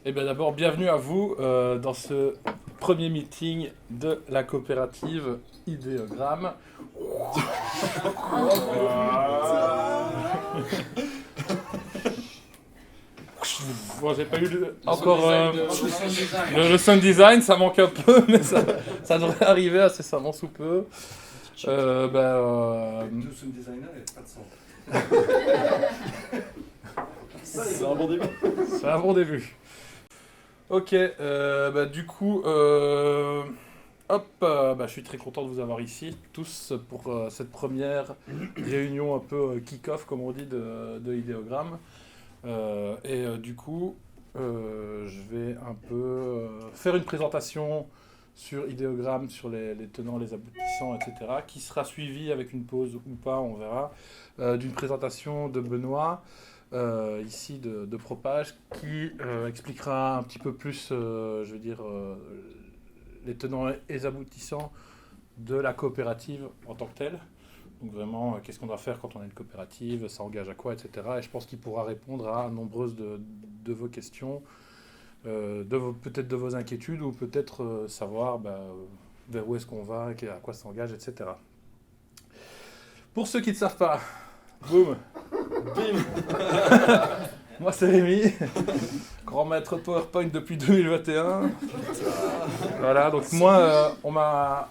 Eh bien d'abord, bienvenue à vous dans ce premier meeting de la coopérative Idéogramme. Bon, j'ai pas eu encore le sound design, ça manque un peu, mais ça devrait arriver incessamment sous peu. Deux sound designers et pas de son. C'est un bon début. C'est un bon début. Ok, du coup, je suis très content de vous avoir ici, tous, pour cette première réunion un peu kick-off, comme on dit, de Idéogramme. Je vais un peu faire une présentation sur Idéogramme, sur les tenants, les aboutissants, etc., qui sera suivie avec une pause ou pas, on verra, d'une présentation de Benoît, ici de Propage, qui expliquera un petit peu plus, les tenants et les aboutissants de la coopérative en tant que telle. Donc vraiment, qu'est-ce qu'on doit faire quand on est une coopérative, ça engage à quoi, etc. Et je pense qu'il pourra répondre à nombreuses de vos questions, peut-être de vos inquiétudes, ou peut-être savoir vers où est-ce qu'on va, à quoi ça engage, etc. Pour ceux qui ne savent pas, boum, bim. Moi c'est Rémi, grand maître PowerPoint depuis 2021. Voilà, donc moi, on m'a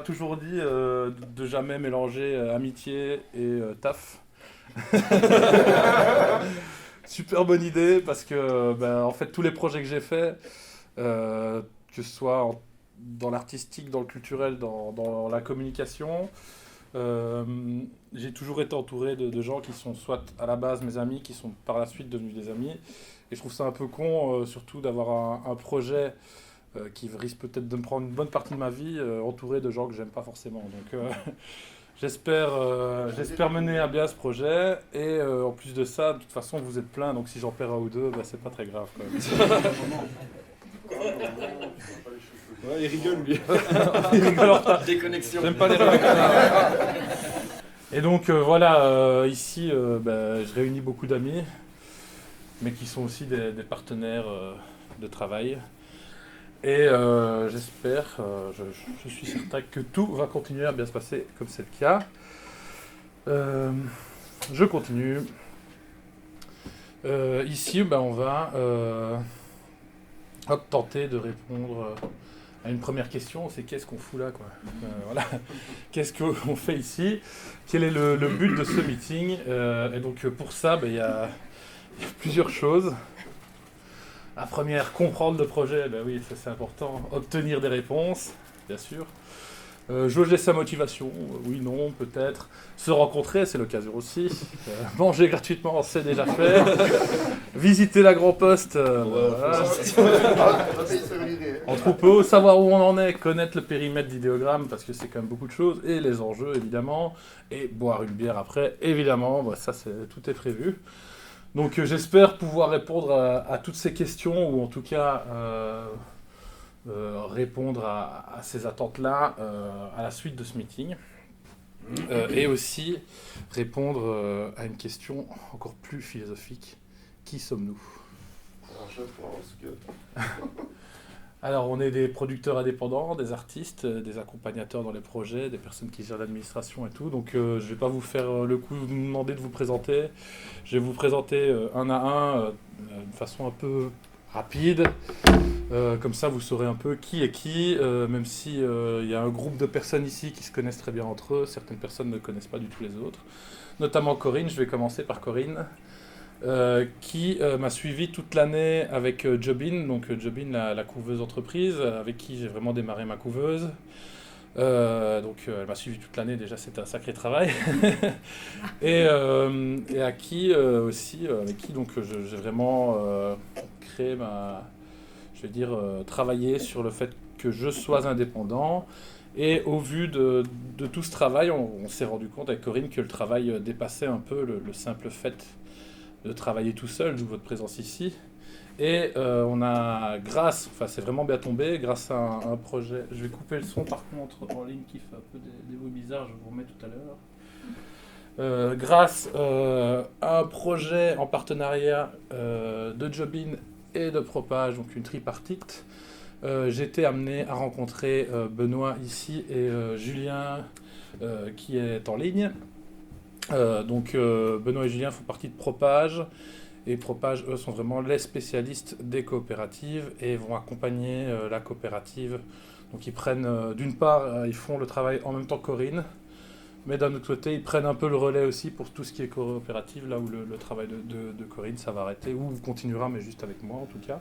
toujours dit de jamais mélanger amitié et taf. Super bonne idée parce que en fait tous les projets que j'ai faits, que ce soit dans l'artistique, dans le culturel, dans la communication, j'ai toujours été entouré de gens qui sont soit à la base mes amis, qui sont par la suite devenus des amis. Et je trouve ça un peu con, surtout d'avoir un projet qui risque peut-être de me prendre une bonne partie de ma vie, entouré de gens que j'aime pas forcément. Donc j'espère mener à bien ce projet. Et en plus de ça, de toute façon, vous êtes plein, donc si j'en perds un ou deux, c'est pas très grave quand même. Ouais, il rigole lui. Il rigole en retard. Déconnexion. J'aime pas les remarques. Et donc ici, je réunis beaucoup d'amis, mais qui sont aussi des partenaires de travail. Et j'espère, je suis certain que tout va continuer à bien se passer comme c'est le cas. Je continue. Ici, on va tenter de répondre à une première question, c'est qu'est-ce qu'on fout là, quoi. Voilà. Qu'est-ce qu'on fait ici? Quel est le but de ce meeting? Et donc pour ça, il y a plusieurs choses. La première, comprendre le projet, oui, ça c'est important. Obtenir des réponses, bien sûr. Jauger sa motivation, oui, non, peut-être. Se rencontrer, c'est l'occasion aussi. Manger gratuitement, c'est déjà fait. Visiter la Grand Poste, voilà. En troupeau, savoir où on en est, connaître le périmètre d'Idéogramme, parce que c'est quand même beaucoup de choses, et les enjeux, évidemment. Et boire une bière après, évidemment, ça, tout est prévu. Donc j'espère pouvoir répondre à toutes ces questions, ou en tout cas répondre à ces attentes-là à la suite de ce meeting. Et aussi répondre à une question encore plus philosophique. Qui sommes-nous? Je pense que... Alors on est des producteurs indépendants, des artistes, des accompagnateurs dans les projets, des personnes qui gèrent l'administration et tout. Donc je ne vais pas vous faire le coup de vous demander de vous présenter. Je vais vous présenter un à un de façon un peu rapide. Comme ça vous saurez un peu qui est qui, même si y a un groupe de personnes ici qui se connaissent très bien entre eux. Certaines personnes ne connaissent pas du tout les autres. Notamment Corinne, je vais commencer par Corinne. Qui m'a suivi toute l'année avec Jobin, donc Jobin, la couveuse entreprise, avec qui j'ai vraiment démarré ma couveuse. Elle m'a suivi toute l'année, déjà c'était un sacré travail. et à qui aussi, avec qui donc j'ai vraiment créé travaillé sur le fait que je sois indépendant. Et au vu de tout ce travail, on s'est rendu compte avec Corinne que le travail dépassait un peu le simple fait de travailler tout seul, d'où votre présence ici. Et on a, c'est vraiment bien tombé, grâce à un projet. Je vais couper le son par contre en ligne qui fait un peu des bruits bizarres, je vous remets tout à l'heure. Grâce à un projet en partenariat de Jobin et de Propage, donc une tripartite, j'ai été amené à rencontrer Benoît ici et Julien qui est en ligne. Donc Benoît et Julien font partie de Propage. Et Propage, eux, sont vraiment les spécialistes des coopératives et vont accompagner la coopérative. Donc ils prennent, d'une part, ils font le travail en même temps que Corinne, mais d'un autre côté, ils prennent un peu le relais aussi pour tout ce qui est coopérative, là où le travail de Corinne, ça va arrêter, ou continuera, mais juste avec moi en tout cas.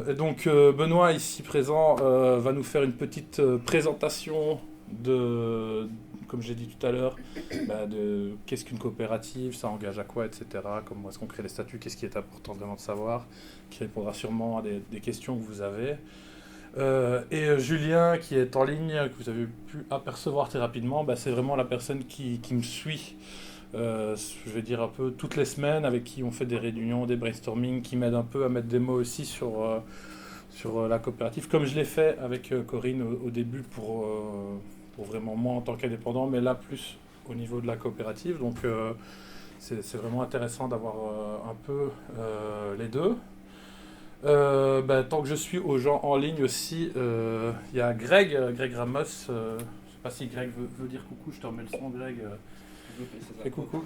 Et donc Benoît, ici présent, va nous faire une petite présentation de, comme j'ai dit tout à l'heure, de qu'est-ce qu'une coopérative, ça engage à quoi, etc. Comment est-ce qu'on crée les statuts, qu'est-ce qui est important vraiment de savoir, qui répondra sûrement à des questions que vous avez. Et Julien, qui est en ligne, que vous avez pu apercevoir très rapidement, c'est vraiment la personne qui me suit, je vais dire un peu toutes les semaines, avec qui on fait des réunions, des brainstorming, qui m'aide un peu à mettre des mots aussi sur la coopérative, comme je l'ai fait avec Corinne au début pour vraiment moi en tant qu'indépendant, mais là plus au niveau de la coopérative. Donc c'est vraiment intéressant d'avoir un peu les deux. Tant que je suis aux gens en ligne aussi, il y a Greg Ramos. Je sais pas si Greg veut dire coucou, je te remets le son, Greg. Fais coucou.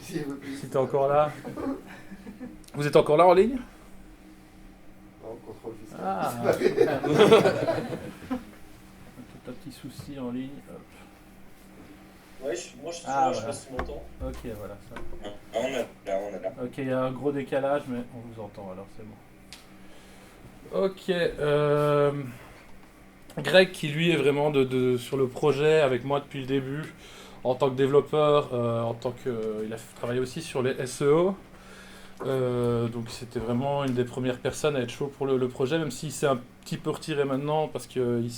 Si tu es encore là. Vous êtes encore là en ligne? Contrôle fiscal. Ah. Tout un petit souci en ligne. Hop. Ouais, moi je suis Ah, là, je voilà. sais pas si tu m'entends. Ok, voilà. Ça. On est là. Ok, il y a un gros décalage, mais on vous entend alors, c'est bon. Ok. Greg, qui lui est vraiment sur le projet avec moi depuis le début, en tant que développeur, il a travaillé aussi sur les SEO. Donc c'était vraiment une des premières personnes à être chaud pour le projet, même s'il s'est un petit peu retiré maintenant parce qu'il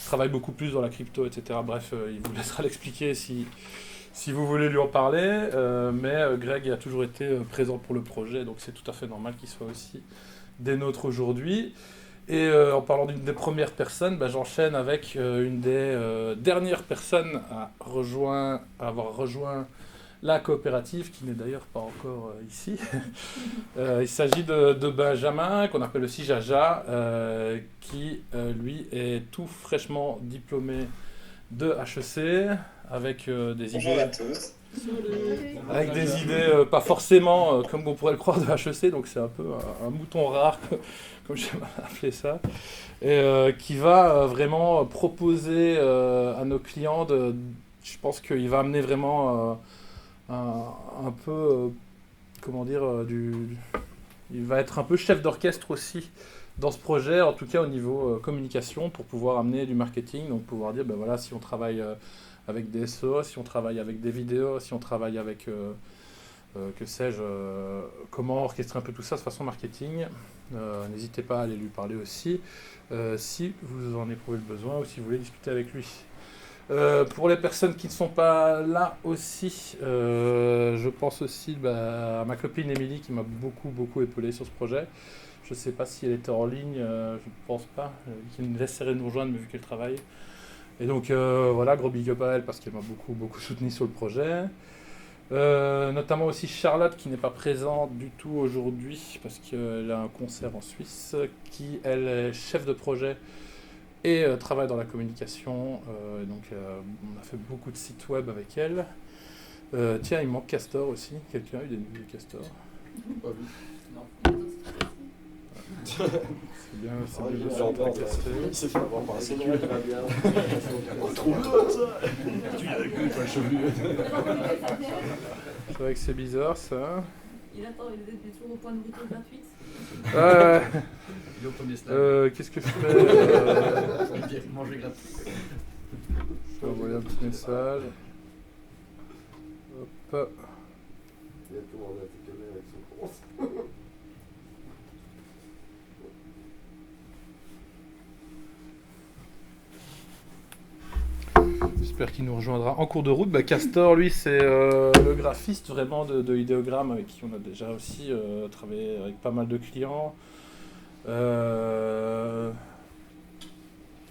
travaille beaucoup plus dans la crypto, etc. Bref, il vous laissera l'expliquer si vous voulez lui en parler. Mais Greg a toujours été présent pour le projet, donc c'est tout à fait normal qu'il soit aussi des nôtres aujourd'hui. Et en parlant d'une des premières personnes, j'enchaîne avec une des dernières personnes à avoir rejoint la coopérative, qui n'est d'ailleurs pas encore ici. Il s'agit de Benjamin, qu'on appelle aussi Jaja, qui lui est tout fraîchement diplômé de HEC, avec des Bonjour idées... à tous. Avec des idées pas forcément comme on pourrait le croire de HEC, donc c'est un peu un mouton rare, comme j'aime appeler ça, et qui va vraiment proposer à nos clients, je pense qu'il va amener vraiment un peu, comment dire, il va être un peu chef d'orchestre aussi dans ce projet, en tout cas au niveau communication, pour pouvoir amener du marketing, donc pouvoir dire, voilà, si on travaille... avec des SEO, si on travaille avec des vidéos, si on travaille avec, que sais-je, comment orchestrer un peu tout ça de façon marketing. N'hésitez pas à aller lui parler aussi, si vous en éprouvez le besoin ou si vous voulez discuter avec lui. Pour les personnes qui ne sont pas là aussi, je pense aussi à ma copine Émilie qui m'a beaucoup épaulé sur ce projet. Je ne sais pas si elle était en ligne, je ne pense pas, qui me laisserait nous rejoindre, mais vu qu'elle travaille. Et donc voilà, gros big up à elle parce qu'elle m'a beaucoup soutenu sur le projet. Notamment aussi Charlotte qui n'est pas présente du tout aujourd'hui parce qu'elle a un concert en Suisse, qui elle est chef de projet et travaille dans la communication. Donc on a fait beaucoup de sites web avec elle. Tiens, il manque Castor aussi. Quelqu'un a eu des nouveaux Castor? Pas vu. C'est bien, c'est bien de j'ai se entendu, faire caster. Il s'est fait avoir par la sécu. C'est vrai, bien. Trop drôle ça. Tu viens avec lui, toi, chevelu. C'est vrai que c'est bizarre ça. Il attend, il est toujours au point de retour gratuite. Il est au premier slide. Qu'est-ce que je fais Ça veut dire manger gratuit. Je vais envoyer un petit message. Hop. Il a commandé un TKV avec son compte. J'espère qu'il nous rejoindra en cours de route. Castor, lui, c'est le graphiste vraiment de idéogrammes avec qui on a déjà aussi travaillé avec pas mal de clients.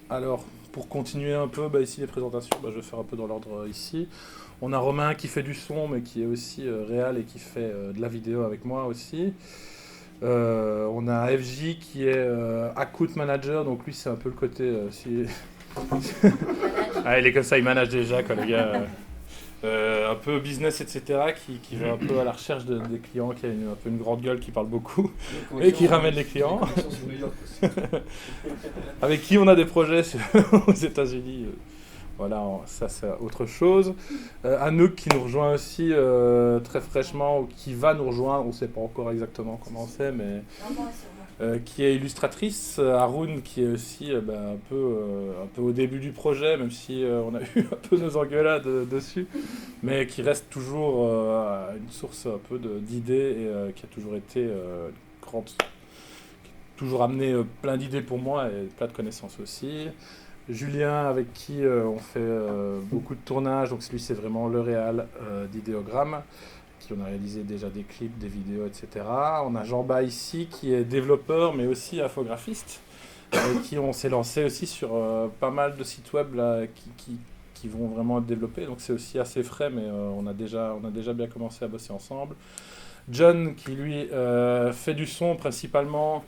Alors, pour continuer un peu, ici les présentations, je vais faire un peu dans l'ordre ici. On a Romain qui fait du son, mais qui est aussi réal et qui fait de la vidéo avec moi aussi. On a FJ qui est account manager, donc lui c'est un peu le côté... Ah, il est comme ça, il manage déjà, quoi, le gars. Un peu business, etc., qui va un peu à la recherche des clients, qui a un peu une grande gueule, qui parle beaucoup, et qui ramène les clients. Avec qui on a des projets aux États-Unis. Voilà, ça c'est autre chose. Anouk qui nous rejoint aussi très fraîchement, ou qui va nous rejoindre, on ne sait pas encore exactement comment c'est, mais qui est illustratrice. Haroun qui est aussi un peu au début du projet, même si on a eu un peu nos engueulades dessus, mais qui reste toujours une source un peu d'idées et qui a toujours été grande, qui a toujours amené plein d'idées pour moi et plein de connaissances aussi. Julien, avec qui on fait beaucoup de tournages, donc lui c'est vraiment le réal d'idéogrammes, qui on a réalisé déjà des clips, des vidéos, etc. On a Jean-Bas ici qui est développeur mais aussi infographiste, avec qui on s'est lancé aussi sur pas mal de sites web là, qui vont vraiment être développés, donc c'est aussi assez frais, mais on a déjà bien commencé à bosser ensemble. John qui lui fait du son principalement,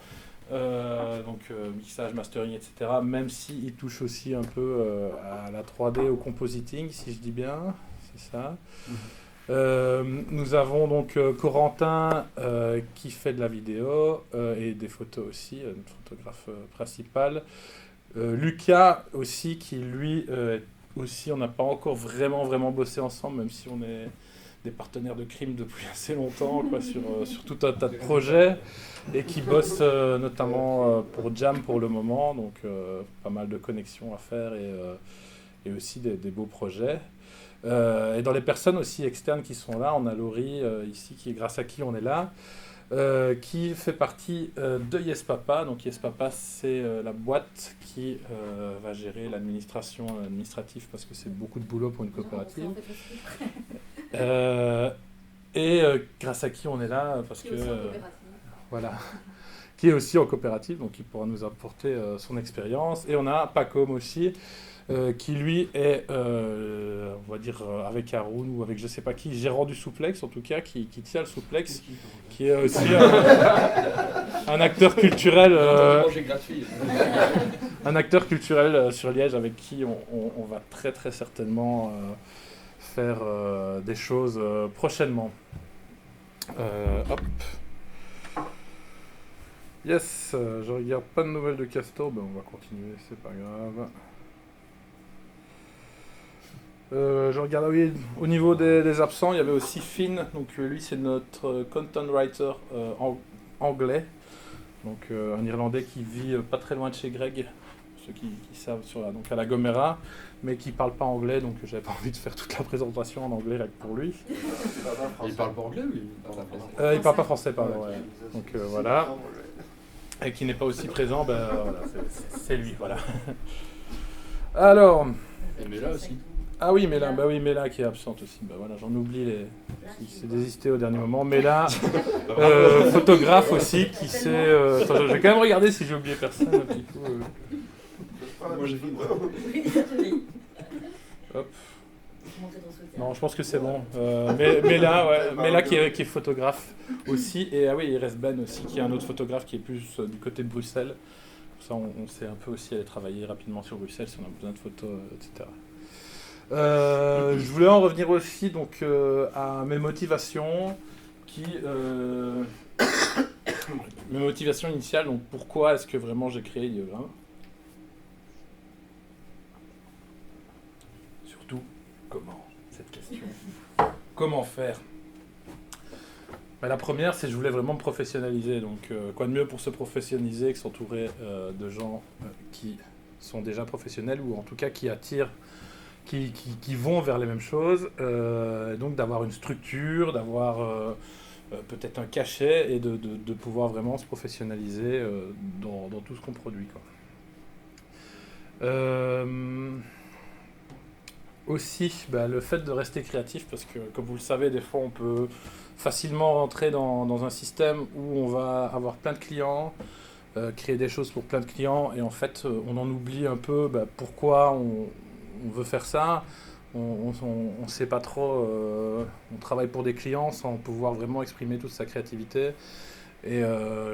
mixage, mastering, etc. Même s'il touche aussi un peu à la 3D, au compositing, si je dis bien, c'est ça. Nous avons donc Corentin qui fait de la vidéo et des photos aussi, notre photographe principal. Lucas aussi qui lui aussi, on n'a pas encore vraiment bossé ensemble, même si on est des partenaires de crime depuis assez longtemps, quoi, sur tout un tas de projets, et qui bosse notamment pour Jam pour le moment, donc pas mal de connexions à faire et aussi des beaux projets. Et dans les personnes aussi externes qui sont là, on a Laurie ici, grâce à qui on est là, qui fait partie de Yes Papa. Donc Yes Papa, c'est la boîte qui va gérer l'administration administrative, parce que c'est beaucoup de boulot pour une coopérative. Grâce à qui on est là, parce que voilà, qui est aussi en coopérative, donc il pourra nous apporter son expérience. Et on a Pacom aussi, qui lui est, on va dire, avec Haroun ou avec je sais pas qui, gérant du souplex en tout cas, qui tient le souplex, qui est aussi un acteur culturel, un acteur culturel sur Liège, avec qui on va très très certainement faire des choses prochainement. Hop. Yes, je regarde pas de nouvelles de Castor, on va continuer, c'est pas grave. Je regarde, oui, au niveau des absents, il y avait aussi Finn, donc lui c'est notre content writer anglais, donc un Irlandais qui vit pas très loin de chez Greg, pour ceux qui savent, donc à la Gomera, mais qui parle pas anglais, donc j'avais pas envie de faire toute la présentation en anglais là, pour lui. Il parle pas anglais ou il parle pas français? Il parle pas français, pardon, ouais. Donc voilà. Et qui n'est pas aussi présent, voilà, c'est lui, voilà. Alors... Et Mela aussi. Ah oui, Mela qui est absente aussi. Voilà, j'en oublie qui s'est désisté au dernier moment. Mela, photographe aussi, qui s'est... Attends, je vais quand même regarder si j'ai oublié personne un petit coup. Moi j'ai fait Hop. Non, je pense que c'est bon. Mela qui est photographe aussi. Et ah oui, il reste Ben aussi, qui est un autre photographe qui est plus du côté de Bruxelles. Pour ça, on sait un peu aussi aller travailler rapidement sur Bruxelles si on a besoin de photos, etc. Je voulais en revenir aussi donc, à mes motivations mes motivations initiales, donc pourquoi est-ce que vraiment j'ai créé Idéogramme. Surtout, comment, cette question. Comment faire? La première, c'est que je voulais vraiment me professionnaliser, donc quoi de mieux pour se professionnaliser que s'entourer de gens qui sont déjà professionnels, ou en tout cas qui attirent, qui vont vers les mêmes choses, donc d'avoir une structure, d'avoir peut-être un cachet, et de pouvoir vraiment se professionnaliser dans tout ce qu'on produit, quoi. Aussi, le fait de rester créatif, parce que comme vous le savez, des fois on peut facilement rentrer dans un système où on va avoir plein de clients, créer des choses pour plein de clients et en fait on en oublie un peu pourquoi on veut faire ça. On sait pas trop, on travaille pour des clients sans pouvoir vraiment exprimer toute sa créativité. Et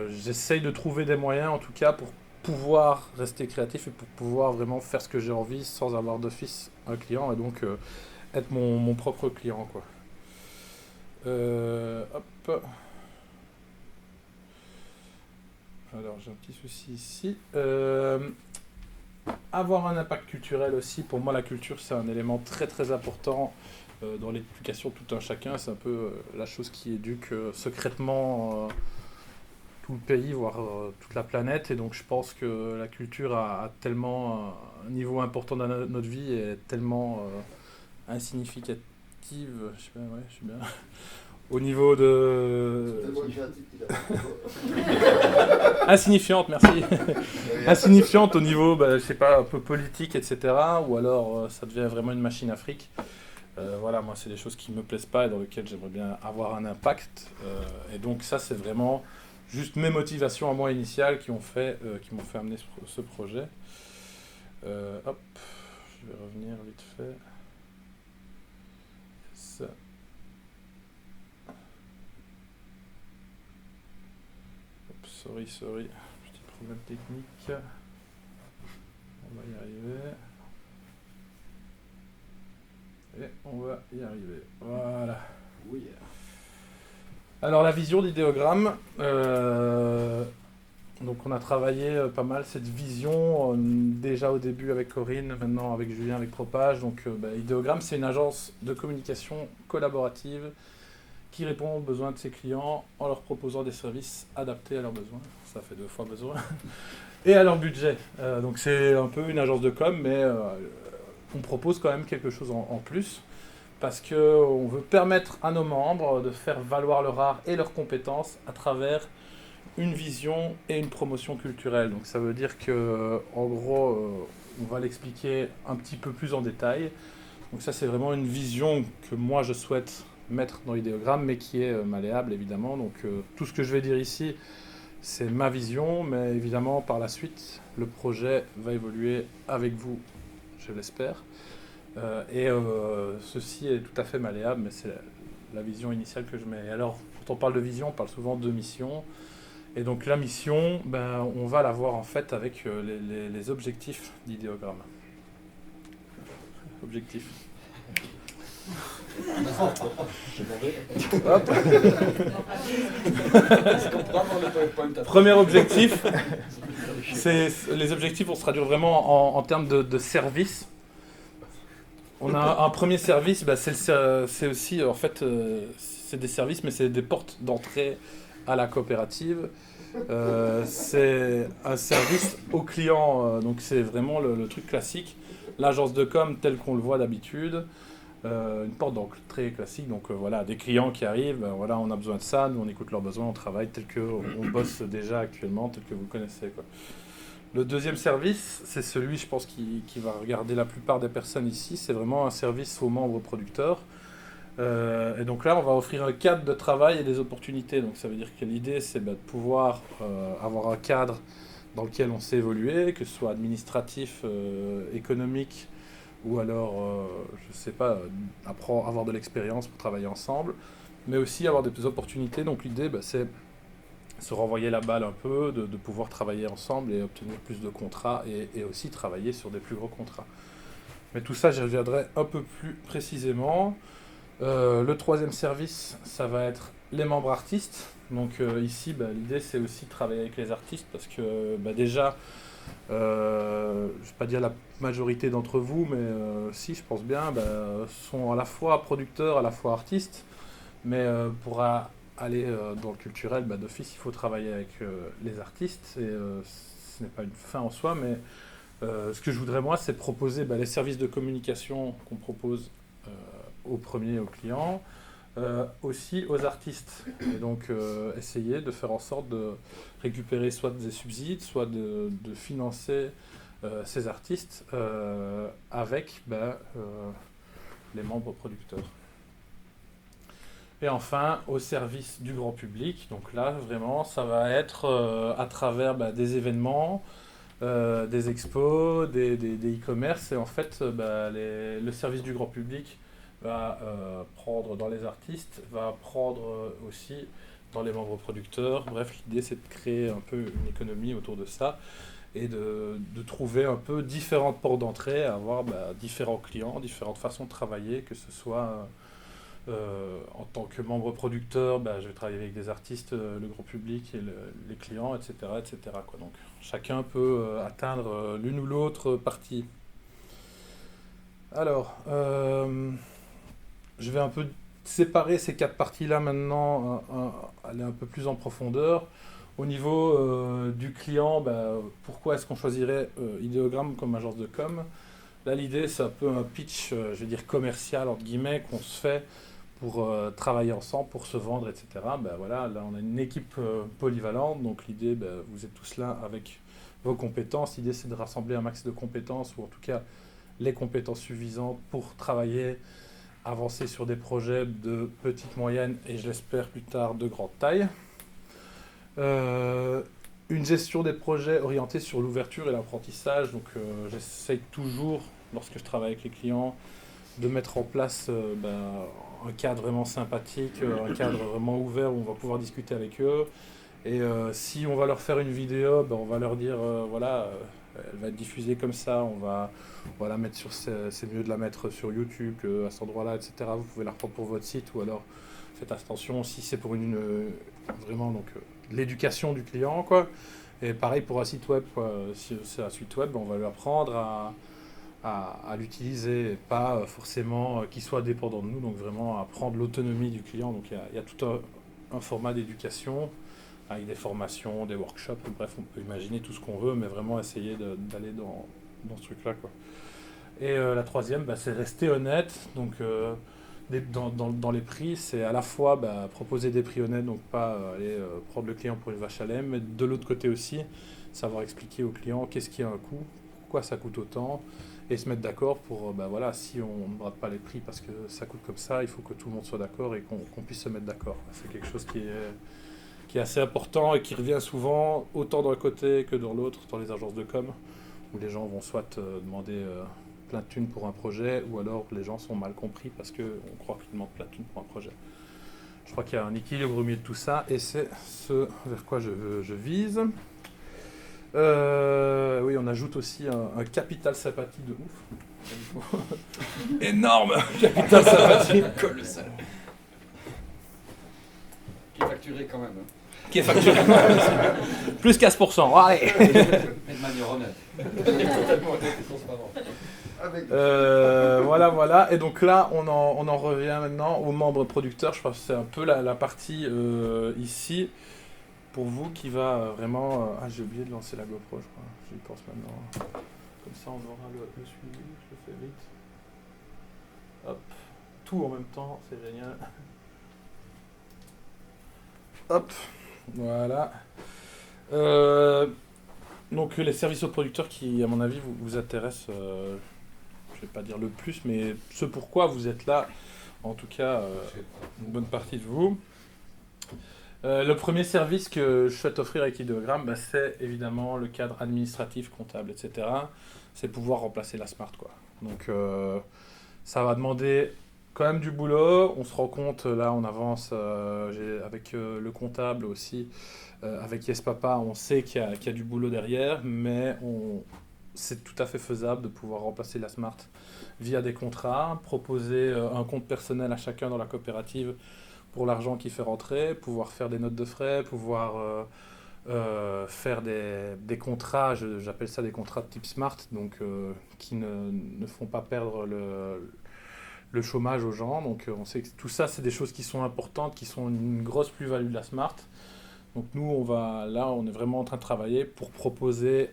j'essaye de trouver des moyens, en tout cas, pour pouvoir rester créatif et pour pouvoir vraiment faire ce que j'ai envie sans avoir d'office un client et donc être mon propre client, quoi. Hop. Alors j'ai un petit souci ici. Avoir un impact culturel aussi, pour moi la culture c'est un élément très très important dans l'éducation de tout un chacun, c'est un peu la chose qui éduque secrètement tout le pays, voire toute la planète, et donc je pense que la culture a tellement un niveau important dans notre vie et tellement insignificative, je sais pas, ouais, je suis bien, au niveau de... Insignifiante, merci. Insignifiante au niveau, je sais pas, un peu politique, etc. Ou alors ça devient vraiment une machine à fric. Voilà, moi c'est des choses qui me plaisent pas et dans lesquelles j'aimerais bien avoir un impact. Et donc ça c'est vraiment juste mes motivations à moi initiales qui m'ont fait amener ce projet. Hop, je vais revenir vite fait. Ça. Sorry, petit problème technique. On va y arriver. Et on va y arriver. Voilà. Oui. Alors la vision d'idéogramme. Donc on a travaillé pas mal cette vision déjà au début avec Corinne, maintenant avec Julien, avec Propage. Donc Idéogramme, c'est une agence de communication collaborative qui répond aux besoins de ses clients en leur proposant des services adaptés à leurs besoins. Ça fait 2 fois besoin. Et à leur budget. Donc c'est un peu une agence de com, mais on propose quand même quelque chose en plus. Parce qu'on veut permettre à nos membres de faire valoir leur art et leurs compétences à travers une vision et une promotion culturelle. Donc ça veut dire que, en gros, on va l'expliquer un petit peu plus en détail. Donc ça c'est vraiment une vision que moi je souhaite mettre dans l'idéogramme, mais qui est malléable évidemment. Donc tout ce que je vais dire ici, c'est ma vision, mais évidemment par la suite, le projet va évoluer avec vous, je l'espère. Et ceci est tout à fait malléable, mais c'est la vision initiale que je mets. Alors, quand on parle de vision, on parle souvent de mission. Et donc la mission, on va la voir en fait avec les objectifs d'idéogramme. Objectifs. Hop. Premier objectif, les objectifs vont se traduire vraiment en termes de service. On a un premier service, c'est aussi en fait c'est des services, mais c'est des portes d'entrée à la coopérative. C'est un service au client, donc c'est vraiment le truc classique, l'agence de com telle qu'on le voit d'habitude. Une porte d'entrée classique, donc voilà, des clients qui arrivent, voilà, on a besoin de ça, nous on écoute leurs besoins, on travaille tel qu'on bosse déjà actuellement, tel que vous connaissez, quoi. Le deuxième service, c'est celui, je pense, qui va regarder la plupart des personnes ici, c'est vraiment un service aux membres producteurs. Et donc là, on va offrir un cadre de travail et des opportunités. Donc ça veut dire que l'idée, c'est de pouvoir avoir un cadre dans lequel on sait évoluer, que ce soit administratif, économique, ou alors, je sais pas, avoir de l'expérience pour travailler ensemble, mais aussi avoir des opportunités. Donc l'idée, c'est se renvoyer la balle un peu, de pouvoir travailler ensemble et obtenir plus de contrats et aussi travailler sur des plus gros contrats. Mais tout ça, j'y reviendrai un peu plus précisément. Le troisième service, ça va être les membres artistes. Donc ici, l'idée, c'est aussi de travailler avec les artistes parce que déjà, je ne vais pas dire la majorité d'entre vous, mais si, je pense bien, sont à la fois producteurs, à la fois artistes. Mais pour aller dans le culturel, d'office, il faut travailler avec les artistes. Et ce n'est pas une fin en soi, mais ce que je voudrais, moi, c'est proposer les services de communication qu'on propose aux premiers, aux clients, aussi aux artistes. Et donc, essayer de faire en sorte de récupérer soit des subsides, soit de financer ces artistes avec les membres producteurs. Et enfin, au service du grand public. Donc là, vraiment, ça va être à travers des événements, des expos, des e-commerce. Et en fait, le service du grand public va prendre dans les artistes, va prendre aussi dans les membres producteurs. Bref, l'idée, c'est de créer un peu une économie autour de ça et de trouver un peu différentes portes d'entrée, avoir différents clients, différentes façons de travailler, que ce soit en tant que membre producteur, je vais travailler avec des artistes, le grand public et les clients, etc. etc. quoi. Donc chacun peut atteindre l'une ou l'autre partie. Alors, je vais un peu séparer ces 4 parties-là maintenant, aller un peu plus en profondeur. Au niveau du client, pourquoi est-ce qu'on choisirait Ideogram comme agence de com? Là, l'idée, c'est un peu un pitch, je vais dire commercial, entre guillemets, qu'on se fait pour travailler ensemble, pour se vendre, etc. Voilà, là, on a une équipe polyvalente, donc l'idée, vous êtes tous là avec vos compétences. L'idée, c'est de rassembler un max de compétences, ou en tout cas, les compétences suffisantes pour travailler, avancer sur des projets de petite, moyenne, et je l'espère plus tard, de grande taille. Une gestion des projets orientée sur l'ouverture et l'apprentissage. Donc j'essaye toujours, lorsque je travaille avec les clients, de mettre en place un cadre vraiment sympathique, un cadre vraiment ouvert où on va pouvoir discuter avec eux. Et si on va leur faire une vidéo, on va leur dire voilà, elle va être diffusée comme ça, on va la mettre sur, c'est mieux de la mettre sur YouTube à cet endroit-là, etc. Vous pouvez la reprendre pour votre site, ou alors faites attention si c'est pour vraiment l'éducation du client, quoi. Et pareil pour un site web, quoi. Si c'est un site web, on va lui apprendre à l'utiliser, et pas forcément qu'il soit dépendant de nous, donc vraiment apprendre l'autonomie du client. Donc il y a tout un format d'éducation avec des formations, des workshops, bref, on peut imaginer tout ce qu'on veut, mais vraiment essayer d'aller dans ce truc-là, quoi. Et la troisième, c'est rester honnête. Donc dans les prix, c'est à la fois proposer des prix honnêtes, donc pas aller prendre le client pour une vache à lait, mais de l'autre côté aussi, savoir expliquer au client qu'est-ce qui a un coût, pourquoi ça coûte autant, et se mettre d'accord pour, voilà, si on ne brade pas les prix parce que ça coûte comme ça, il faut que tout le monde soit d'accord et qu'on puisse se mettre d'accord. C'est quelque chose qui est assez important et qui revient souvent, autant d'un côté que dans l'autre, dans les agences de com, où les gens vont soit demander plein de thunes pour un projet, ou alors les gens sont mal compris parce qu'on croit qu'ils demandent plein de thunes pour un projet. Je crois qu'il y a un équilibre au milieu de tout ça, et c'est ce vers quoi je vise. Oui, on ajoute aussi un capital sympathie de ouf. Énorme capital sympathie. Colossal. Qui est facturé quand même. Qui est facturé. Plus 15%, allez. Mais de manière honnête. Totalement honnête et transparent. Voilà. Et donc là, on en revient maintenant aux membres producteurs. Je pense que c'est un peu la partie ici, pour vous, qui va vraiment... j'ai oublié de lancer la GoPro, je crois. J'y pense maintenant. Comme ça, on aura le suivi. Je le fais vite. Hop. Tout en même temps, c'est génial. Hop. Voilà. Donc les services aux producteurs qui, à mon avis, vous intéressent, je vais pas dire le plus, mais ce pourquoi vous êtes là, en tout cas, une bonne partie de vous. Le premier service que je souhaite offrir avec Ideogram, c'est évidemment le cadre administratif, comptable, etc. C'est pouvoir remplacer la Smart, quoi. Donc ça va demander quand même du boulot. On se rend compte, là on avance avec le comptable aussi, avec Yes Papa, on sait qu'il y a du boulot derrière, mais c'est tout à fait faisable de pouvoir remplacer la Smart via des contrats, proposer un compte personnel à chacun dans la coopérative pour l'argent qui fait rentrer, pouvoir faire des notes de frais, pouvoir faire des contrats, j'appelle ça des contrats de type Smart, donc qui ne font pas perdre le chômage aux gens. Donc on sait que tout ça, c'est des choses qui sont importantes, qui sont une grosse plus-value de la Smart. Donc nous, on est vraiment en train de travailler pour proposer,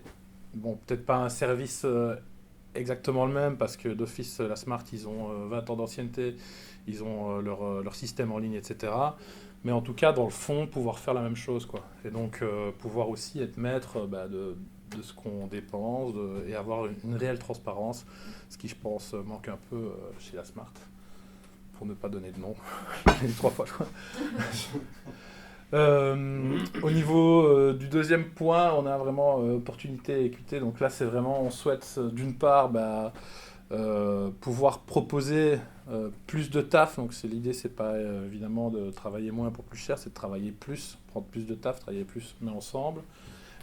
peut-être pas un service exactement le même, parce que d'office, la Smart, ils ont 20 ans d'ancienneté, ils ont leur système en ligne, etc. Mais en tout cas, dans le fond, pouvoir faire la même chose, quoi. Et donc, pouvoir aussi être maître de ce qu'on dépense et avoir une réelle transparence, ce qui, je pense, manque un peu chez la Smart, pour ne pas donner de nom. J'ai dit 3 fois. Au niveau du deuxième point, on a vraiment opportunité et équité. Donc là, c'est vraiment, on souhaite d'une part pouvoir proposer plus de taf. Donc l'idée, c'est pas évidemment de travailler moins pour plus cher, c'est de travailler plus, prendre plus de taf, travailler plus, mais ensemble.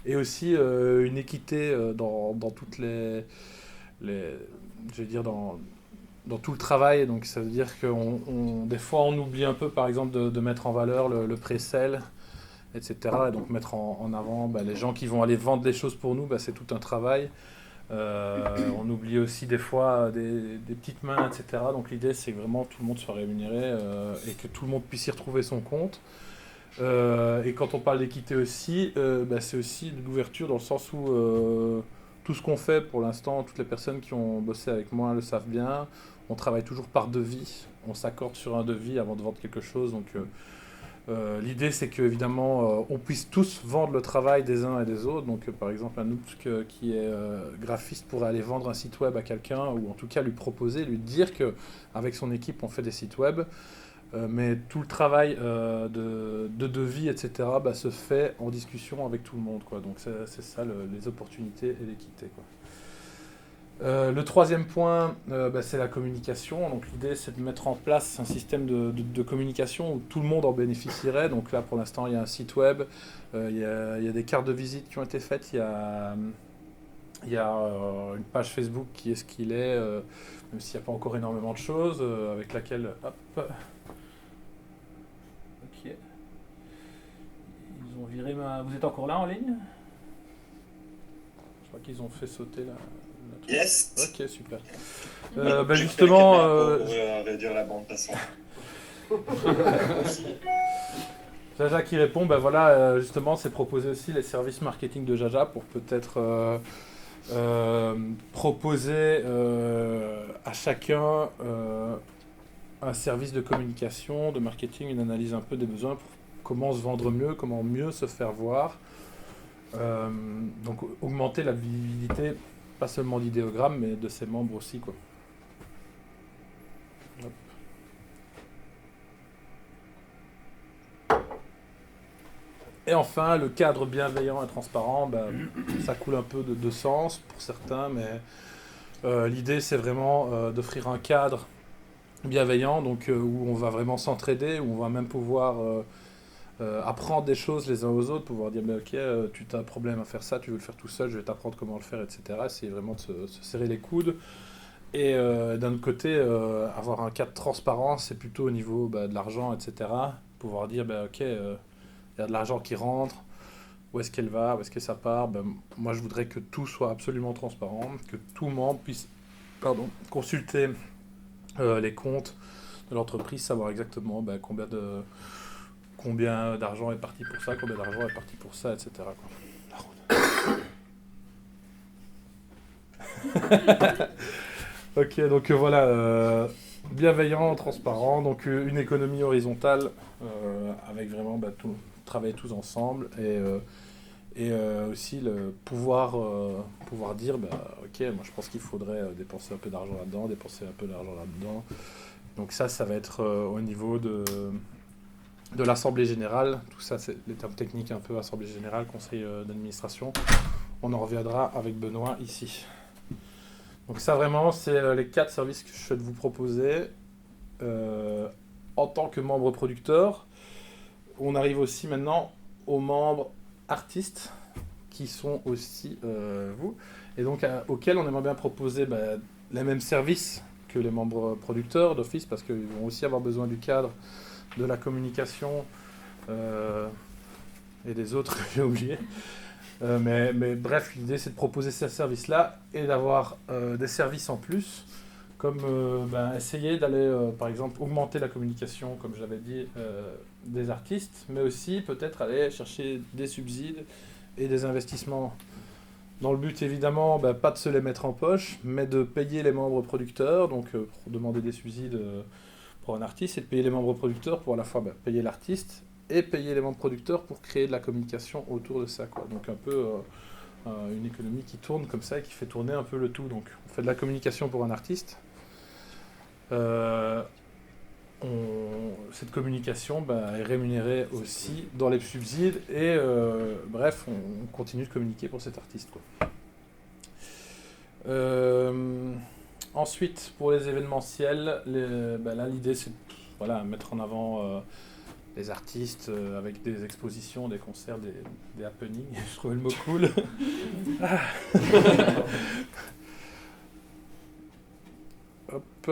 Et aussi une équité dans toutes les je veux dire dans tout le travail. Donc ça veut dire que des fois on oublie un peu par exemple de mettre en valeur le pré-sale, etc. Et donc mettre en avant les gens qui vont aller vendre des choses pour nous, c'est tout un travail. On oublie aussi des fois des petites mains, etc. Donc l'idée c'est que vraiment tout le monde soit rémunéré et que tout le monde puisse y retrouver son compte. Et quand on parle d'équité aussi, c'est aussi de l'ouverture dans le sens où tout ce qu'on fait pour l'instant, toutes les personnes qui ont bossé avec moi le savent bien, on travaille toujours par devis, on s'accorde sur un devis avant de vendre quelque chose. Donc l'idée c'est qu'évidemment on puisse tous vendre le travail des uns et des autres. Donc par exemple un Noupsk qui est graphiste pourrait aller vendre un site web à quelqu'un, ou en tout cas lui proposer, lui dire qu'avec son équipe on fait des sites web. Mais tout le travail de devis, etc., se fait en discussion avec tout le monde, quoi. Donc c'est ça les opportunités et l'équité, quoi. Le troisième point, c'est la communication. Donc l'idée, c'est de mettre en place un système de communication où tout le monde en bénéficierait. Donc là, pour l'instant, il y a un site web, il y a des cartes de visite qui ont été faites, il y a une page Facebook qui est ce qu'il est, même s'il n'y a pas encore énormément de choses, avec laquelle... Hop. Ok. Ils ont viré ma... Vous êtes encore là en ligne? Je crois qu'ils ont fait sauter la truc. Yes. Ok, super. J'ai Justement... fait pour réduire la bande passante. Jaja qui répond, voilà, justement, c'est proposer aussi les services marketing de Jaja pour peut-être proposer à chacun un service de communication, de marketing, une analyse un peu des besoins pour comment se vendre mieux, comment mieux se faire voir. Donc augmenter la visibilité, pas seulement d'Idéogramme, mais de ses membres aussi, quoi. Hop. Et enfin, le cadre bienveillant et transparent, ça coule un peu de sens pour certains, mais l'idée c'est vraiment d'offrir un cadre bienveillant, donc où on va vraiment s'entraider, où on va même pouvoir apprendre des choses les uns aux autres, pouvoir dire ok, tu as un problème à faire ça, tu veux le faire tout seul, je vais t'apprendre comment le faire, etc. C'est vraiment de se serrer les coudes. Et d'un autre côté, avoir un cadre transparent, c'est plutôt au niveau de l'argent, etc. Pouvoir dire ok, il y a de l'argent qui rentre, où est-ce qu'elle va, où est-ce que ça part. Moi je voudrais que tout soit absolument transparent, que tout membre puisse consulter les comptes de l'entreprise, savoir exactement combien d'argent est parti pour ça, combien d'argent est parti pour ça, etc. Ok, donc voilà, bienveillant, transparent, donc une économie horizontale avec vraiment travailler tous ensemble et aussi le pouvoir dire ok, moi je pense qu'il faudrait dépenser un peu d'argent là-dedans, dépenser un peu d'argent là-dedans. Donc ça va être au niveau de l'Assemblée Générale, tout ça c'est les termes techniques un peu Assemblée Générale, Conseil d'administration, on en reviendra avec Benoît ici. Donc ça vraiment c'est les 4 services que je souhaite vous proposer en tant que membre producteur. On arrive aussi maintenant aux membres artistes qui sont aussi vous, et donc auxquels on aimerait bien proposer les mêmes services que les membres producteurs d'office, parce qu'ils vont aussi avoir besoin du cadre, de la communication et des autres que j'ai oubliés. Mais bref, l'idée c'est de proposer ces services-là et d'avoir des services en plus, comme essayer d'aller, par exemple, augmenter la communication, comme je l'avais dit, des artistes, mais aussi peut-être aller chercher des subsides et des investissements. Dans le but, évidemment, pas de se les mettre en poche, mais de payer les membres producteurs, donc pour demander des subsides pour un artiste, et de payer les membres producteurs pour à la fois payer l'artiste et payer les membres producteurs pour créer de la communication autour de ça, quoi. Donc un peu une économie qui tourne comme ça et qui fait tourner un peu le tout. Donc on fait de la communication pour un artiste. cette communication est rémunérée aussi dans les subsides et bref, on continue de communiquer pour cet artiste, quoi. Ensuite, pour les événementiels, là l'idée c'est de mettre en avant les artistes avec des expositions, des concerts, des happenings. Je trouvais le mot cool. Hop.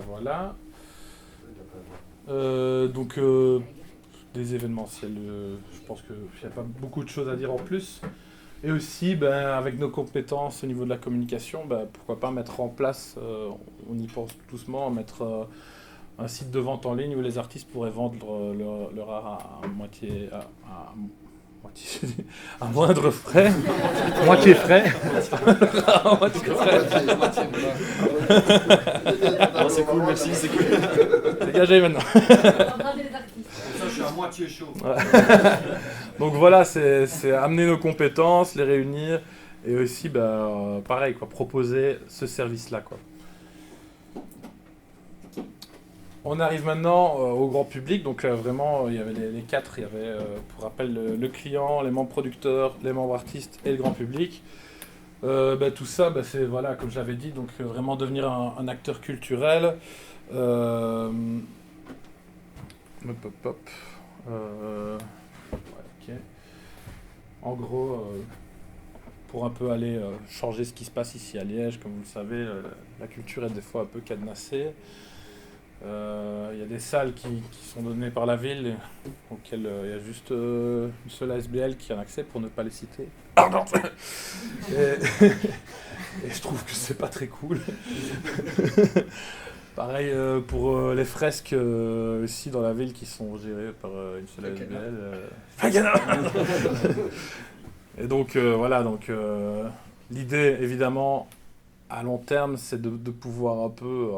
Voilà. Donc des événementiels, je pense qu'il n'y a pas beaucoup de choses à dire en plus. Et aussi, avec nos compétences au niveau de la communication, pourquoi pas mettre en place, on y pense doucement, mettre un site de vente en ligne où les artistes pourraient vendre leur art à moitié, à moindre frais, moitié frais. À moitié frais. C'est cool, merci, c'est cool. Dégagez maintenant. On va braver les artistes. Ça, je suis à moitié chaud. Donc voilà, c'est amener nos compétences, les réunir et aussi, pareil, quoi, proposer ce service-là, quoi. On arrive maintenant au grand public, donc vraiment il y avait les quatre, il y avait pour rappel le client, les membres producteurs, les membres artistes et le grand public. Tout ça, c'est voilà, comme je l'avais dit, donc vraiment devenir un acteur culturel. Ok. En gros, pour un peu aller changer ce qui se passe ici à Liège, comme vous le savez, la culture est des fois un peu cadenassée. Il y a des salles qui sont données par la ville, auxquelles il y a juste une seule ASBL qui a un accès, pour ne pas les citer. Pardon. Et je trouve que c'est pas très cool. Pareil pour les fresques aussi dans la ville qui sont gérées par une seule ASBL. Et donc voilà, l'idée évidemment à long terme, c'est de pouvoir un peu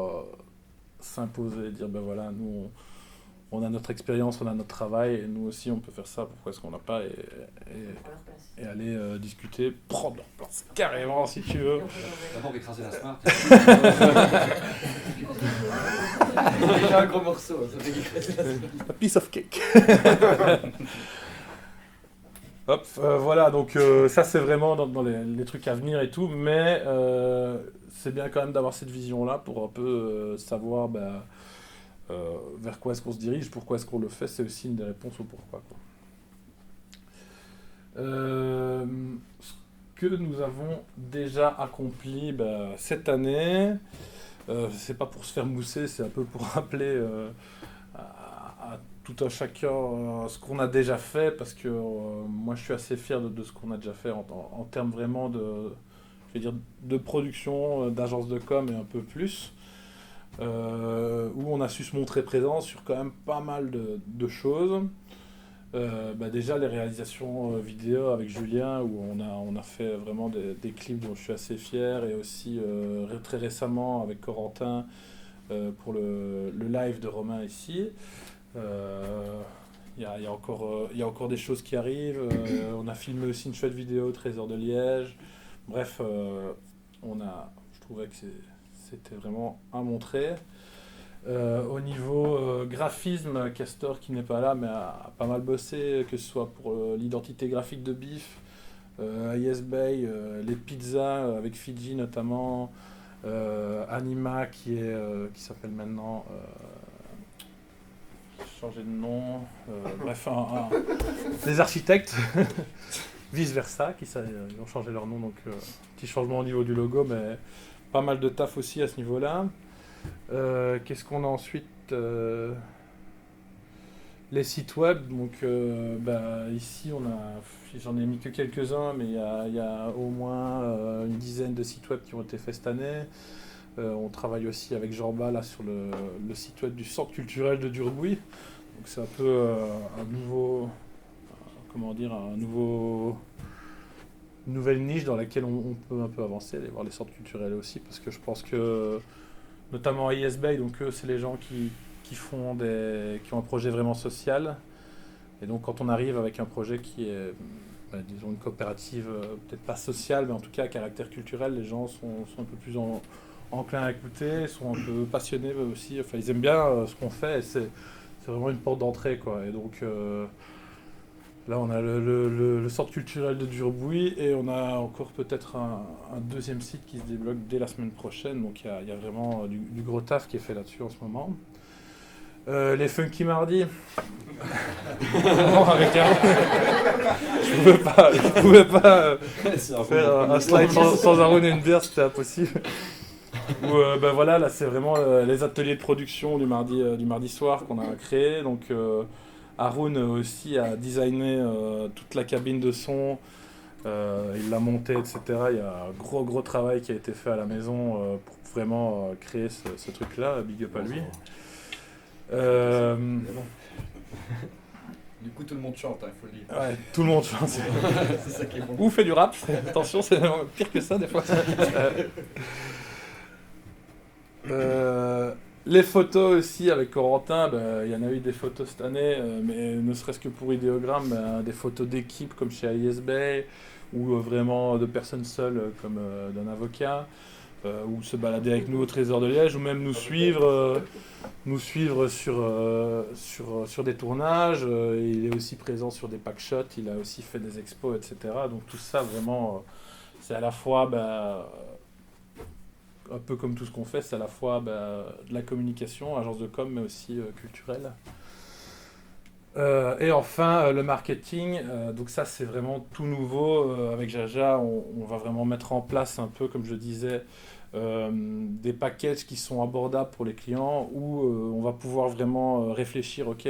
s'imposer, dire voilà, nous on a notre expérience, on a notre travail, et nous aussi on peut faire ça, pourquoi est-ce qu'on n'a pas, et aller discuter, prendre leur place carrément si tu veux. D'abord écraser la Smart. Déjà un gros morceau, ça fait qu'il A piece of cake. Hop, voilà, donc ça c'est vraiment dans les trucs à venir et tout, mais c'est bien quand même d'avoir cette vision-là pour un peu savoir vers quoi est-ce qu'on se dirige, pourquoi est-ce qu'on le fait, c'est aussi une des réponses au pourquoi, quoi. Ce que nous avons déjà accompli cette année, c'est pas pour se faire mousser, c'est un peu pour rappeler à tout un chacun ce qu'on a déjà fait, parce que moi je suis assez fier de ce qu'on a déjà fait en termes vraiment de production, d'agence de com et un peu plus, où on a su se montrer présent sur quand même pas mal de choses. Déjà les réalisations vidéo avec Julien, où on a fait vraiment des clips dont je suis assez fier, et aussi très récemment avec Corentin pour le live de Romain ici. Il y a encore des choses qui arrivent. On a filmé aussi une chouette vidéo au Trésor de Liège. Bref, je trouvais que c'était vraiment à montrer. Au niveau graphisme, Castor, qui n'est pas là, mais a pas mal bossé, que ce soit pour l'identité graphique de Bif, Yes Bay, les pizzas avec Fidji notamment, Anima qui s'appelle maintenant... changer de nom, bref, des architectes, vice versa, ils ont changé leur nom, donc petit changement au niveau du logo, mais pas mal de taf aussi à ce niveau-là. Qu'est-ce qu'on a ensuite, les sites web, donc ici j'en ai mis que quelques-uns, mais il y a au moins une dizaine de sites web qui ont été faits cette année. On travaille aussi avec Jorba là sur le site web du Centre culturel de Durbouy. Donc c'est un peu une nouvelle niche dans laquelle on peut un peu avancer, aller voir les centres culturels aussi, parce que je pense que notamment à ISBay, donc eux c'est les gens qui ont un projet vraiment social, et donc quand on arrive avec un projet qui est disons une coopérative peut-être pas sociale, mais en tout cas à caractère culturel, les gens sont un peu plus enclins à écouter, ils sont un peu passionnés eux aussi, enfin ils aiment bien ce qu'on fait et c'est vraiment une porte d'entrée quoi. Et donc là on a le centre culturel de Durbouy et on a encore peut-être un deuxième site qui se débloque dès la semaine prochaine, donc il y a vraiment du gros taf qui est fait là-dessus en ce moment. Les Funky Mardi. Non, avec un... je pouvais pas faire un slide sans Aaron et une bière, c'était impossible. Ou ben voilà, là c'est vraiment les ateliers de production du mardi soir qu'on a créé. Donc Aaron aussi a designé toute la cabine de son, il l'a montée, etc. Il y a un gros travail qui a été fait à la maison pour vraiment créer ce truc-là. Big up à lui. Du coup, tout le monde chante, il faut le dire. Ouais, tout le monde chante. C'est ça qui est bon. Ou fait du rap. Attention, c'est pire que ça des fois. Les photos aussi avec Corentin, il y en a eu des photos cette année, mais ne serait-ce que pour Idéogramme, des photos d'équipe comme chez ISB, ou vraiment de personnes seules comme d'un avocat, ou se balader avec nous au Trésor de Liège, ou même nous suivre sur des tournages. Il est aussi présent sur des packshots, il a aussi fait des expos, etc. Donc tout ça vraiment, c'est à la fois... un peu comme tout ce qu'on fait, c'est à la fois de la communication, agence de com, mais aussi culturelle. Et enfin, le marketing. Donc ça, c'est vraiment tout nouveau. Avec Jaja, on va vraiment mettre en place un peu, comme je disais, des packages qui sont abordables pour les clients, où on va pouvoir vraiment réfléchir, ok,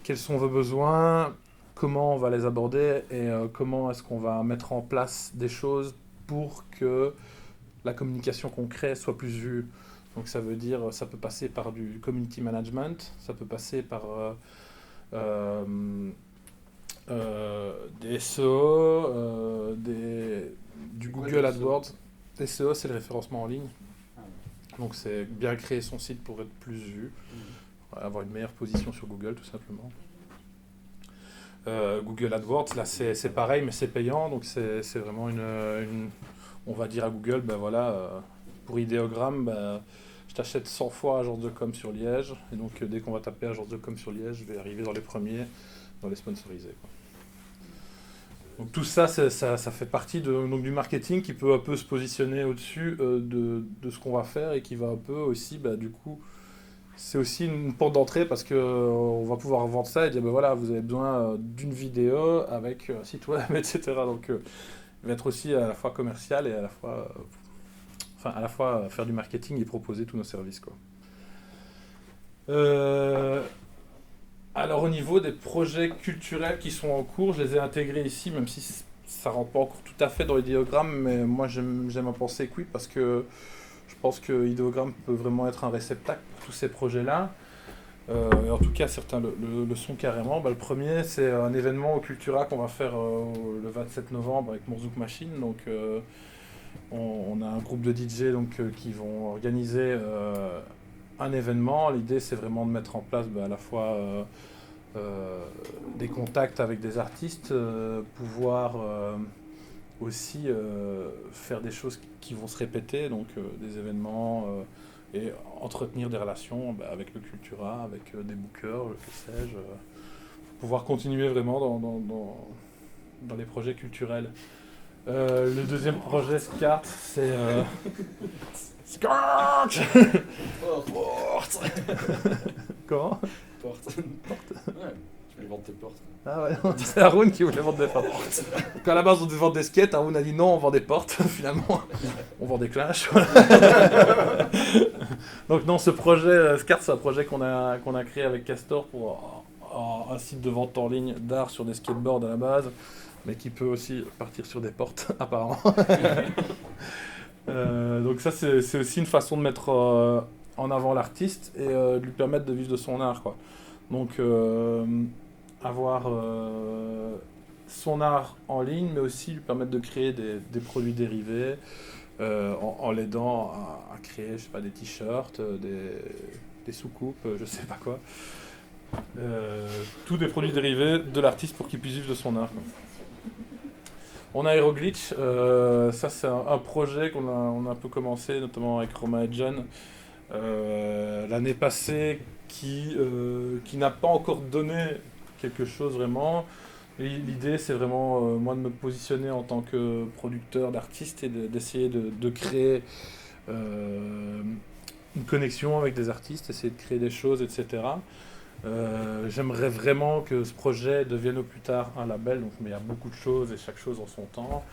quels sont vos besoins, comment on va les aborder, et comment est-ce qu'on va mettre en place des choses pour que la communication qu'on crée soit plus vue. Donc ça veut dire, ça peut passer par du community management, ça peut passer par des SEO, du Google AdWords. SEO, c'est le référencement en ligne. Donc c'est bien créer son site pour être plus vu, avoir une meilleure position sur Google tout simplement. Google AdWords, là c'est pareil, mais c'est payant, donc c'est vraiment on va dire à Google, pour Idéogramme, je t'achète 100 fois agence de com sur Liège, et donc dès qu'on va taper agence de com sur Liège, je vais arriver dans les premiers, dans les sponsorisés, quoi. Donc tout ça, ça fait partie donc, du marketing qui peut un peu se positionner au-dessus de ce qu'on va faire et qui va un peu aussi, du coup, c'est aussi une porte d'entrée parce qu'on va pouvoir vendre ça et dire, voilà, vous avez besoin d'une vidéo avec un site web, etc. Donc il va être aussi à la fois commercial et à la fois faire du marketing et proposer tous nos services, quoi. Alors au niveau des projets culturels qui sont en cours, je les ai intégrés ici, même si ça ne rentre pas encore tout à fait dans l'idéogramme, mais moi j'aime à penser que oui, parce que je pense que l'idéogramme peut vraiment être un réceptacle pour tous ces projets-là. Et en tout cas, certains le sont carrément. Le premier, c'est un événement au Cultura qu'on va faire le 27 novembre avec Morzouk Machine. Donc, on a un groupe de DJ qui vont organiser un événement. L'idée, c'est vraiment de mettre en place à la fois des contacts avec des artistes, pouvoir aussi faire des choses qui vont se répéter, donc des événements et entretenir des relations avec le Cultura, avec des bookers, que sais-je, pour pouvoir continuer vraiment dans les projets culturels. Le deuxième projet SCART, c'est... SCART. Porte. Comment? Porte. Ouais, tu vais vendre tes portes. Ah ouais, c'est Haroun qui voulait vendre des portes. Donc à la base on devait vendre des skates, Haroun a dit non, on vend des portes, finalement on vend des clashs. Donc non, ce projet SCART, c'est un projet qu'on a créé avec Castor pour un site de vente en ligne d'art sur des skateboards à la base, mais qui peut aussi partir sur des portes apparemment. Donc ça c'est aussi une façon de mettre en avant l'artiste et de lui permettre de vivre de son art, quoi. Donc avoir son art en ligne, mais aussi lui permettre de créer des produits dérivés en l'aidant à créer, je sais pas, des t-shirts, des soucoupes, je sais pas quoi. Tous des produits dérivés de l'artiste pour qu'il puisse vivre de son art, quoi. On a Aeroglitch, ça c'est un projet on a un peu commencé, notamment avec Romain et John, l'année passée, qui n'a pas encore donné quelque chose vraiment. Et l'idée c'est vraiment, moi, de me positionner en tant que producteur d'artistes et d'essayer de créer une connexion avec des artistes, essayer de créer des choses, etc. J'aimerais vraiment que ce projet devienne au plus tard un label, donc, mais il y a beaucoup de choses et chaque chose en son temps.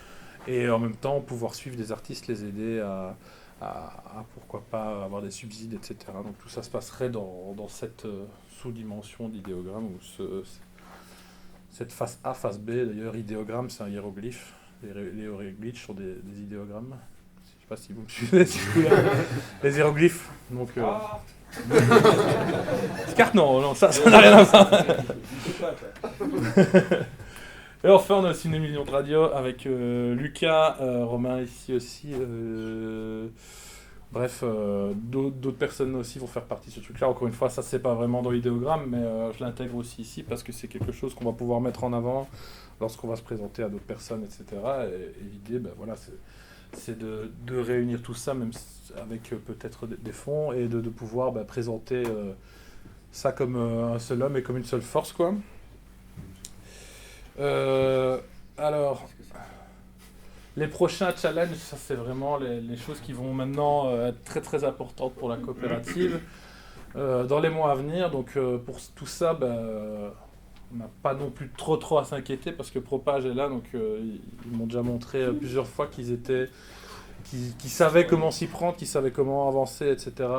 Et en même temps, pouvoir suivre des artistes, les aider à pourquoi pas avoir des subsides, etc. Donc tout ça se passerait dans cette sous-dimension d'idéogramme, ou cette face A, face B. D'ailleurs, idéogramme, c'est un hiéroglyphe. Les hiéroglyphes sont des idéogrammes. Je sais pas si vous me suivez, les hiéroglyphes. Donc, carte, non, ça n'a rien à voir. Et enfin, on a aussi une émission de radio avec Lucas, Romain ici aussi. Bref, d'autres personnes aussi vont faire partie de ce truc-là. Encore une fois, ça c'est pas vraiment dans l'idéogramme, mais je l'intègre aussi ici parce que c'est quelque chose qu'on va pouvoir mettre en avant lorsqu'on va se présenter à d'autres personnes, etc. Et l'idée, ben voilà, c'est de réunir tout ça, même avec peut-être des fonds, et de pouvoir présenter ça comme un seul homme et comme une seule force, quoi. Alors, les prochains challenges, ça c'est vraiment les choses qui vont maintenant être très très importantes pour la coopérative dans les mois à venir. Donc pour tout ça, on n'a pas non plus trop à s'inquiéter parce que Propage est là, donc ils m'ont déjà montré plusieurs fois qu'ils savaient comment s'y prendre, qu'ils savaient comment avancer, etc.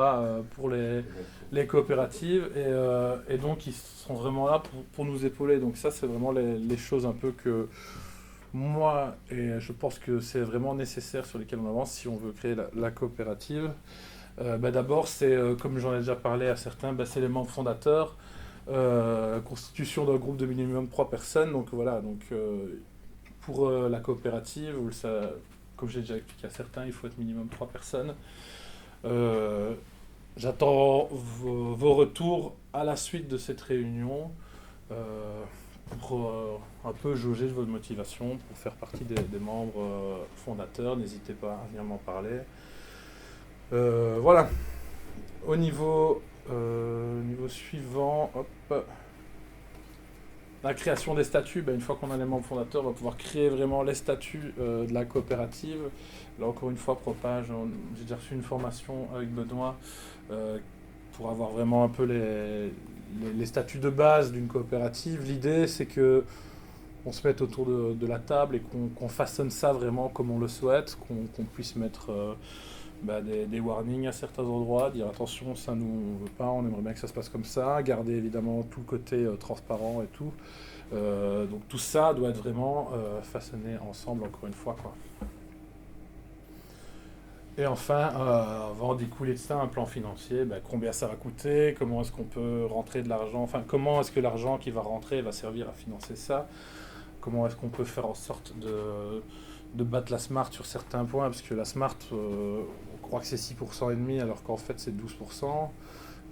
Pour les coopératives, et donc ils sont vraiment là pour nous épauler. Donc ça c'est vraiment les choses un peu que moi, et je pense que c'est vraiment nécessaire, sur lesquelles on avance si on veut créer la coopérative. D'abord, c'est, comme j'en ai déjà parlé à certains, c'est les membres fondateurs, constitution d'un groupe de minimum 3 personnes. Donc voilà, pour la coopérative, comme j'ai déjà expliqué à certains, il faut être minimum 3 personnes. J'attends vos retours à la suite de cette réunion pour un peu jauger de votre motivation pour faire partie des membres fondateurs. N'hésitez pas à venir m'en parler. Voilà. Au niveau suivant, hop. La création des statuts, une fois qu'on a les membres fondateurs, on va pouvoir créer vraiment les statuts de la coopérative. Là, encore une fois, Propage, j'ai déjà reçu une formation avec Benoît pour avoir vraiment un peu les statuts de base d'une coopérative. L'idée, c'est que on se mette autour de la table et qu'on façonne ça vraiment comme on le souhaite, qu'on puisse mettre des warnings à certains endroits, dire attention, ça nous veut pas, on aimerait bien que ça se passe comme ça, garder évidemment tout le côté transparent et tout. Donc tout ça doit être vraiment façonné ensemble, encore une fois, quoi. Et enfin, va en découler de ça un plan financier, combien ça va coûter, comment est-ce qu'on peut rentrer de l'argent, enfin comment est-ce que l'argent qui va rentrer va servir à financer ça, comment est-ce qu'on peut faire en sorte de battre la Smart sur certains points, parce que la Smart, on croit que c'est 6% et demi, alors qu'en fait c'est 12%.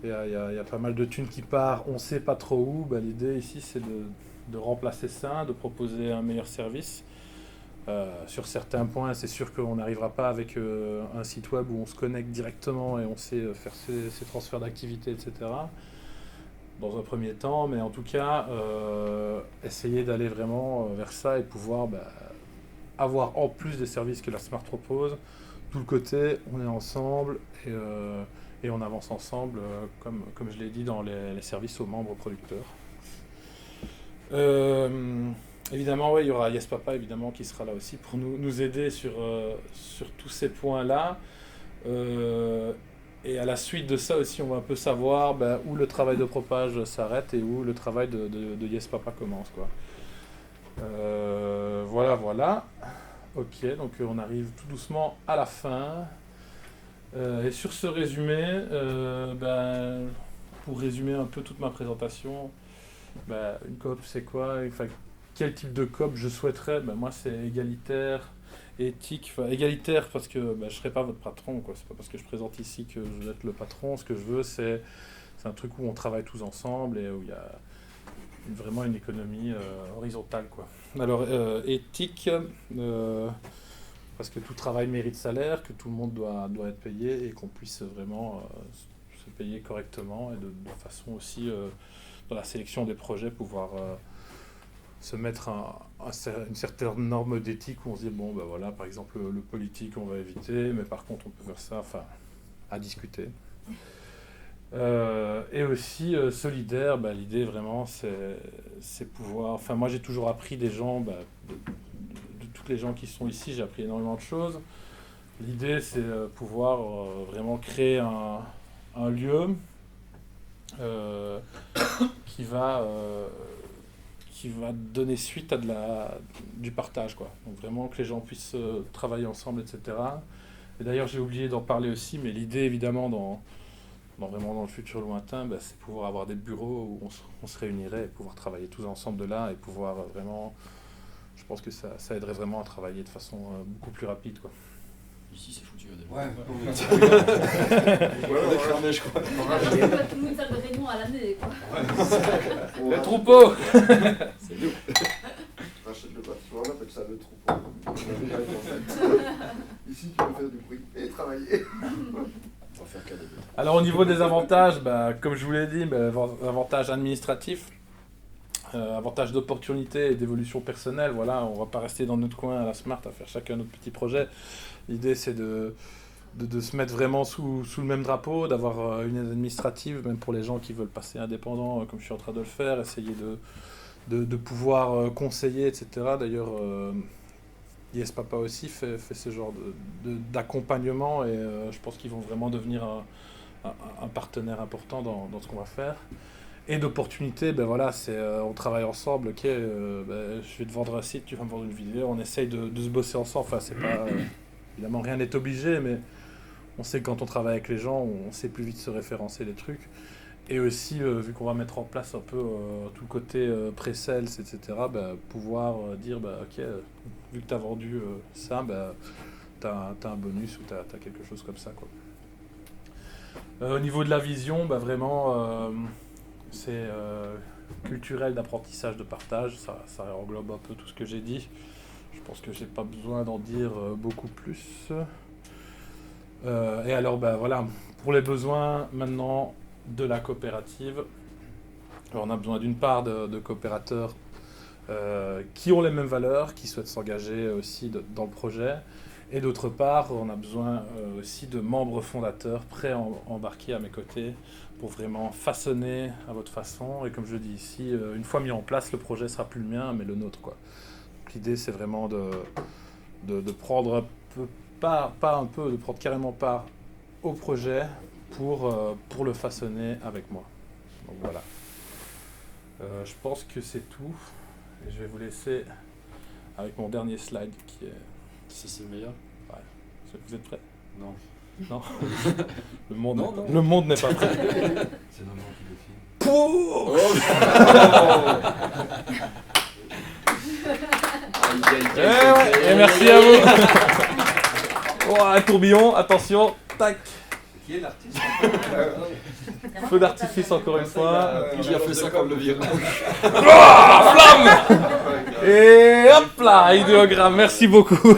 Il y a pas mal de thunes qui partent, on ne sait pas trop où. L'idée ici c'est de remplacer ça, de proposer un meilleur service. Sur certains points, c'est sûr qu'on n'arrivera pas avec un site web où on se connecte directement et on sait faire ses transferts d'activité, etc. Dans un premier temps, mais en tout cas, essayer d'aller vraiment vers ça et pouvoir avoir en plus des services que la Smart propose, tout le côté, on est ensemble et on avance ensemble, comme je l'ai dit, dans les services aux membres producteurs. Évidemment, il y aura Yes Papa évidemment qui sera là aussi pour nous aider sur tous ces points-là. Et à la suite de ça aussi, on va un peu savoir où le travail de Propage s'arrête et où le travail de Yes Papa commence, quoi. Voilà. Ok, donc on arrive tout doucement à la fin. Et sur ce résumé, pour résumer un peu toute ma présentation, une coop c'est quoi? Enfin, quel type de coop je souhaiterais? Moi c'est égalitaire, éthique, égalitaire parce que je ne serai pas votre patron, quoi. C'est pas parce que je présente ici que je vais être le patron. Ce que je veux, c'est un truc où on travaille tous ensemble et où il y a vraiment une économie horizontale, quoi. Alors, éthique, parce que tout travail mérite salaire, que tout le monde doit être payé et qu'on puisse vraiment se payer correctement et de façon aussi, dans la sélection des projets, pouvoir se mettre une certaine norme d'éthique où on se dit, bon, ben voilà, par exemple, le politique, on va éviter, mais par contre, on peut faire ça, enfin, à discuter. Et aussi solidaire, l'idée vraiment c'est pouvoir, enfin moi j'ai toujours appris des gens, de toutes les gens qui sont ici, j'ai appris énormément de choses. L'idée c'est pouvoir vraiment créer un lieu qui va donner suite à du partage, quoi. Donc vraiment que les gens puissent travailler ensemble, etc. Et d'ailleurs j'ai oublié d'en parler aussi, mais l'idée évidemment vraiment dans le futur lointain, c'est pouvoir avoir des bureaux où on se réunirait et pouvoir travailler tous ensemble de là et pouvoir vraiment, je pense que ça aiderait vraiment à travailler de façon beaucoup plus rapide, quoi. Ici c'est foutu. Ouais. On est fermé, je crois. Tout le monde salle de réunion à l'année, quoi. Le troupeau. C'est nous. Rachète le bâtiment, on appelle ça le troupeau. Ici, tu peux faire du bruit et travailler. On va faire qu'à des. Alors au niveau des avantages, comme je vous l'ai dit, avantages administratifs, avantages d'opportunité et d'évolution personnelle, voilà, on va pas rester dans notre coin à la Smart à faire chacun notre petit projet. L'idée c'est de se mettre vraiment sous le même drapeau, d'avoir une aide administrative, même pour les gens qui veulent passer indépendants, comme je suis en train de le faire, essayer de pouvoir conseiller, etc. D'ailleurs, Yes Papa aussi fait ce genre d'accompagnement et je pense qu'ils vont vraiment devenir un partenaire important dans ce qu'on va faire. Et d'opportunités, voilà, on travaille ensemble, ok, je vais te vendre un site, tu vas me vendre une vidéo, on essaye de se bosser ensemble, enfin c'est pas, évidemment rien n'est obligé, mais on sait que quand on travaille avec les gens, on sait plus vite se référencer les trucs. Et aussi, vu qu'on va mettre en place un peu tout le côté pré-sales, etc., pouvoir dire, ok, vu que tu as vendu ça, tu as un bonus ou tu as quelque chose comme ça, quoi. Au niveau de la vision, vraiment, c'est culturel d'apprentissage, de partage, ça englobe un peu tout ce que j'ai dit. Je pense que j'ai pas besoin d'en dire beaucoup plus. Et alors, voilà, pour les besoins maintenant de la coopérative, alors on a besoin d'une part de coopérateurs qui ont les mêmes valeurs, qui souhaitent s'engager aussi dans le projet, et d'autre part on a besoin aussi de membres fondateurs prêts à embarquer à mes côtés pour vraiment façonner à votre façon, et comme je dis ici, une fois mis en place, le projet sera plus le mien mais le nôtre, quoi. Donc, l'idée c'est vraiment de prendre un peu, pas un peu, de prendre carrément part au projet pour le façonner avec moi. Donc voilà. Je pense que c'est tout. Et je vais vous laisser avec mon dernier slide qui est... Ça c'est le meilleur. Ouais. Vous êtes prêts? Non. Non. Le monde n'est pas prêt. C'est Normand qui le filme. Pouh Et merci à vous. Oh, un tourbillon, attention, tac. Qui est l'artiste? Feu d'artifice encore une fois. Qui a fait ça comme le virage? Flamme. Et hop là, idéogramme, merci beaucoup.